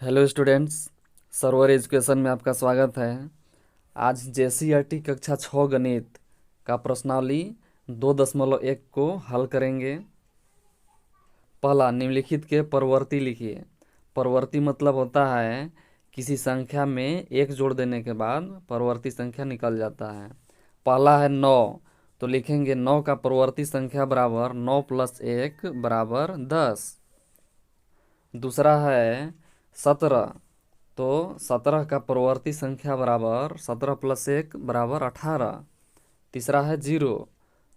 Hello students, server education में आपका स्वागत है। आज जेसीईआरटी कक्षा 6 गणित का प्रश्नावली 2.1 को हल करेंगे। पहला, निम्नलिखित के परवर्ती लिखिए। परवर्ती मतलब होता है किसी संख्या में एक जोड़ देने के बाद परवर्ती संख्या निकल जाता है। पहला है 9, तो लिखेंगे 9 का परवर्ती संख्या बराबर 9 + 1 बराबर 10। दूसरा है 17, तो 17 का परवर्ती संख्या बराबर 17 + 1 बराबर 18। तीसरा है 0,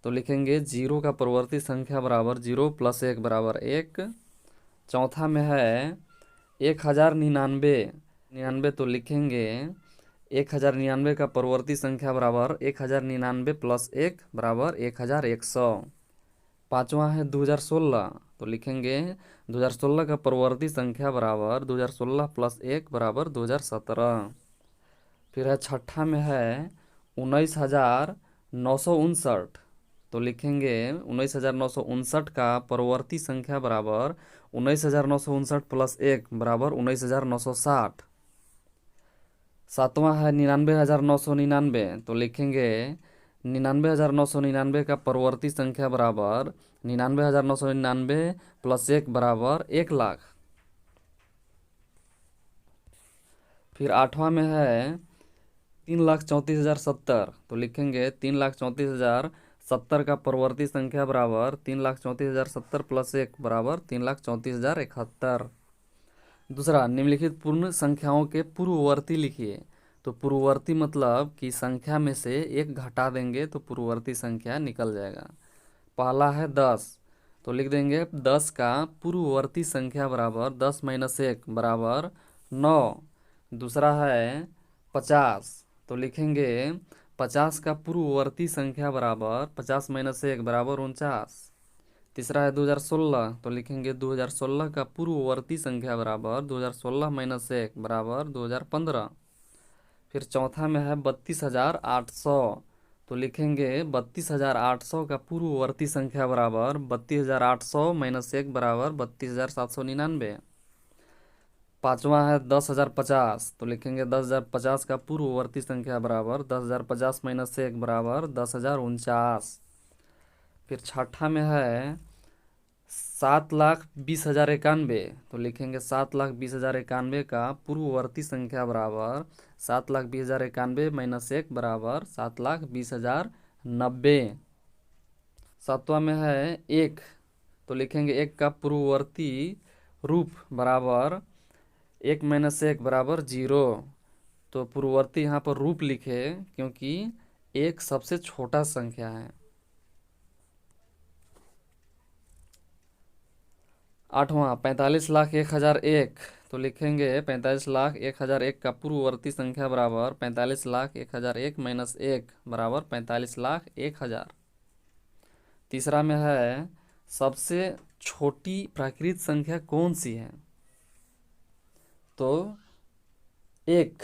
तो लिखेंगे 0 का परवर्ती संख्या बराबर 0 + 1 बराबर 1। चौथा में है 1099, 99 तो लिखेंगे 1099 का परवर्ती संख्या बराबर 1099 + 1 बराबर 1100। पांचवा है 2016, तो लिखेंगे 2016 का परवर्ती संख्या बराबर 2016 + 1 बराबर 2017। फिर है छठा में है 19,959, तो लिखेंगे 19,959 का परवर्ती संख्या बराबर 19,959 + 1 बराबर 19,960। सातवां है 99,999, तो लिखेंगे 99,999 का परवर्ती संख्या बराबर 99,999 + 1 बराबर 1,00,000। फिर आठवां में है 3,34,070, तो लिखेंगे 3,34,070 का परवर्ती संख्या बराबर 3,34,070 + 1 बराबर 3,34,071। दूसरा, निम्नलिखित पूर्ण संख्याओं के पूर्ववर्ती लिखिए। तो पूर्ववर्ती मतलब कि संख्या में से एक घटा देंगे तो पूर्ववर्ती संख्या निकल जाएगा। पहला है 10, तो लिख देंगे 10 का पूर्ववर्ती संख्या बराबर 10 - 1 बराबर 9। दूसरा है 50, तो लिखेंगे 50 का पूर्ववर्ती संख्या बराबर 50 - 1 बराबर 49। तीसरा है 2016, तो लिखेंगे 2016 का पूर्ववर्ती संख्या बराबर 2016 - 1 बराबर 2015। फिर चौथा में है 32,800, तो लिखेंगे 32,800 का पूर्ववर्ती संख्या बराबर 32,800 - 1 बराबर 32,799। पांचवा है 10,050, तो लिखेंगे 10,050 का पूर्ववर्ती संख्या बराबर 10,050 - 1 बराबर 10,049। फिर छठा में है 7,20,091, तो लिखेंगे 7,20,091 का पूर्ववर्ती संख्या बराबर 7,20,091 - 1 बराबर 7,20,090। सातवां में है 1, तो लिखेंगे 1 का पूर्ववर्ती रूप बराबर 1 - 1 बराबर 0। तो पूर्ववर्ती यहाँ पर रूप लिखे क्योंकि 1 सबसे छोटा संख्या है। आठवां 45,01,001, तो लिखेंगे 45,01,001 का पूर्ववर्ती संख्या बराबर 45,01,001 - 1 बराबर 45,01,000। तीसरा में है सबसे छोटी प्राकृत संख्या कौन सी है, तो 1।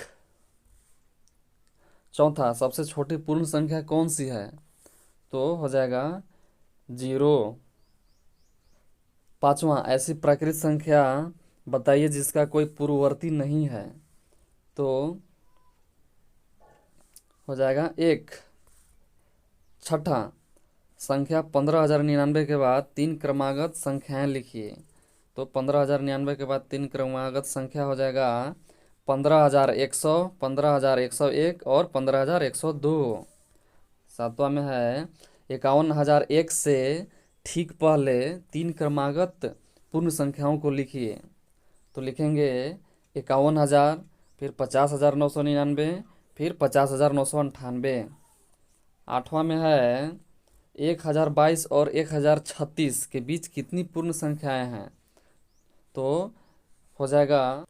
चौथा, सबसे छोटी पूर्ण संख्या कौन सी है, तो हो जाएगा 0। पांचवा, ऐसी प्राकृत संख्या बताइए जिसका कोई पूर्ववर्ती नहीं है, तो हो जाएगा 1। छठा, संख्या 15,099 के बाद 3 क्रमागत संख्याएं लिखिए। तो 15,099 के बाद 3 क्रमागत संख्या हो जाएगा 15,100, 15,101 और 15,102। सातवां में है 51,001 से ठीक पहले 3 क्रमागत पूर्ण संख्याओं को लिखिए। तो लिखेंगे 51,000, फिर 50,999, फिर 50,998। आठवां में है 1,022 और 1,036 के बीच कितनी पूर्ण संख्याएं हैं, तो हो जाएगा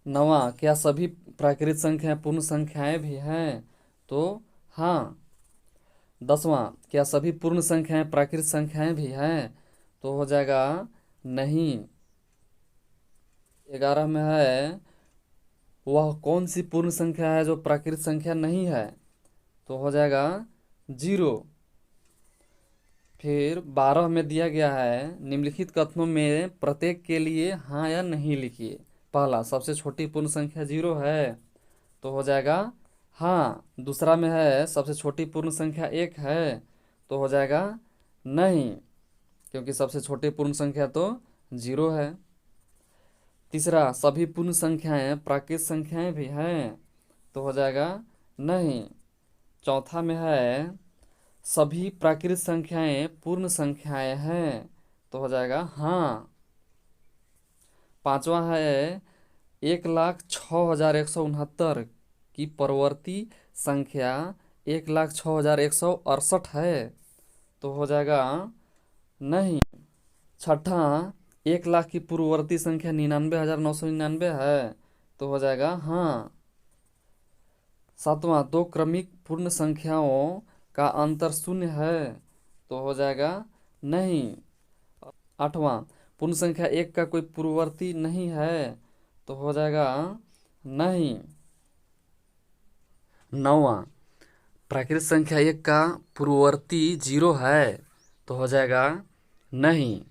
9। क्या सभी प्राकृत संख्याएं पूर्ण संख्याएं भी हैं, तो हाँ। 10वां, क्या सभी पूर्ण संख्याएं प्राकृत संख्याएं भी हैं, तो हो जाएगा नहीं। 11 में है वह कौन सी पूर्ण संख्या है जो प्राकृत संख्या नहीं है, तो हो जाएगा 0। फिर 12 में दिया गया है निम्नलिखित कथनों में प्रत्येक के लिए हाँ या नहीं लिखिए। पहला सबसे छोटी पूर्ण संख्या 0 है तो हो जाएगा हाँ। दूसरा में है सबसे छोटी पूर्ण संख्या 1 है तो हो जाएगा नहीं, क्योंकि सबसे छोटी पूर्ण संख्या तो 0 है। तीसरा सभी पूर्ण संख्याएं प्राकृत संख्याएं भी हैं तो हो जाएगा नहीं। चौथा में है सभी प्राकृत संख्याएं पूर्ण संख्याएं हैं तो हो जाएगा हाँ। पांचवा है 1,06,169 की परवर्ती संख्या 1,06,168 है तो हो जाएगा नहीं। छठा 1,00,000 की पूर्ववर्ती संख्या 99,999 है तो हो जाएगा हाँ। सातवां दो क्रमिक पूर्ण संख्याओं का अंतर 0 है तो हो जाएगा नहीं। आठवां पूर्ण संख्या 1 का कोई पूर्ववर्ती नहीं है तो हो जाएगा नहीं। नौवां प्राकृत संख्या 1 का पूर्ववर्ती 0 है तो हो जाएगा नहीं।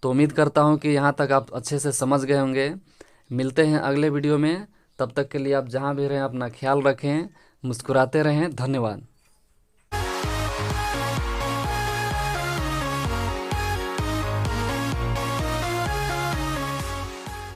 तो उम्मीद करता हूँ कि यहाँ तक आप अच्छे से समझ गए होंगे। मिलते हैं अगले वीडियो में, तब तक के लिए आप जहाँ भी रहें अपना ख्याल रखें, मुस्कुराते रहें। धन्यवाद।